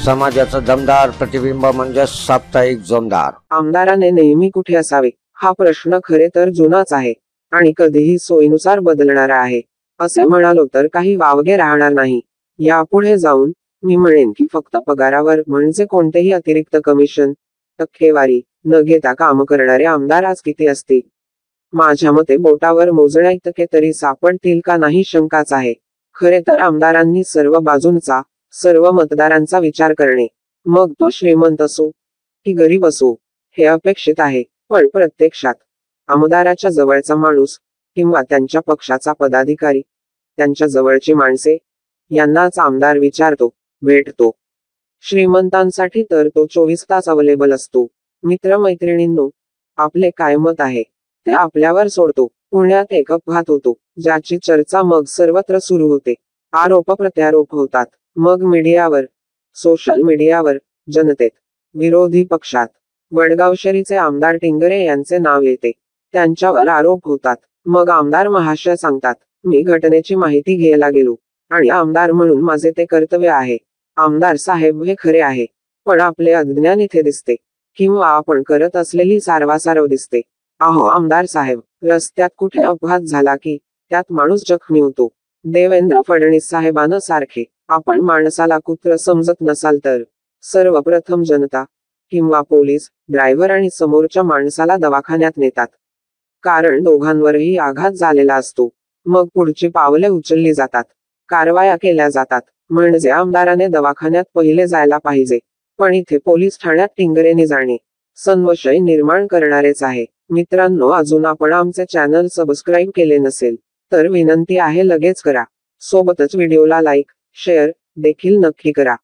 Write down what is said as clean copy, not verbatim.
समाजाचं दमदार प्रतिबिंब म्हणजे साप्ताहिक जोमदार। आमदाराने नेहमी कुठे असावे हा प्रश्न खरे तर जुनाच आहे आणि कधीही सोयीनुसार बदलणारा आहे असे म्हणालो तर काही वावगे राहणार नाही। यापुढे जाऊन मी म्हणेन की फक्त पगारावर म्हणजे कोणतेही अतिरिक्त कमिशन टक्केवारी न घेता काम करणारे आमदार आज किती असतील? माझ्या मते बोटावर मोजण्याइतके तरी सापडतील का नाही शंकाच आहे। खरे तर आमदारांनी सर्व बाजूंचा सर्व मतदारांचा विचार करणे, मग तो श्रीमंत असो की गरीब असो, हे अपेक्षित आहे। पण प्रत्यक्षात आमदाराच्या जवळचा माणूस किंवा त्यांच्या पक्षाचा पदाधिकारी, त्यांच्या जवळची माणसे यांनाच आमदार विचारतो, भेटतो। श्रीमंतांसाठी तर तो 24 तास अवेलेबल असतो। मित्रमैत्रिणींनो, आपले काय मत आहे ते आपल्यावर सोडतो। पुण्यात एक अपघात होतो, ज्याची चर्चा मग सर्वत्र सुरू होते। आरोप प्रत्यारोप होतात, मग मीडियावर, सोशल मीडियावर, जनतेत, विरोधी पक्षात। वडगावशरीचे आमदार टिंगरे यांचे नाव येते, त्यांच्यावर आरोप होतात। मग आमदार महाशय सांगतात, मी घटनेची माहिती घ्यायला गेलो आणि आमदार म्हणून माझे ते कर्तव्य आहे। आमदार साहेब हे खरे आहे, पण आपले अज्ञान इथे दिसते, किंवा आपण करत असलेली सारवासारव दिसते। अहो आमदार साहेब, रस्त्यात कुठे अपघात झाला की त्यात माणूस जखमी होतो। देवेंद्र फडणवीस साहेबांना सारखे आपण माणसाला कुत्र समजत नसाल तर सर्वप्रथम जनता किंवा पोलीस ड्रायव्हर आणि समोरच्या माणसाला दवाखान्यात नेतात, कारण दोघांवरही आघात झालेला असतो। मग पुढची पावले उचलली जातात, कारवाया केल्या जातात। म्हणजे आमदाराने दवाखान्यात पहिले जायला पाहिजे, पण इथे पोलीस ठाण्यात टिंगरेने जाणे संशय निर्माण करणारेच आहे। मित्रांनो, अजून आपण आमचे चॅनल सबस्क्राईब केले नसेल तर विनंती आहे लगेच करा। सोबतच व्हिडिओला लाईक, शेअर देखील नक्की करा।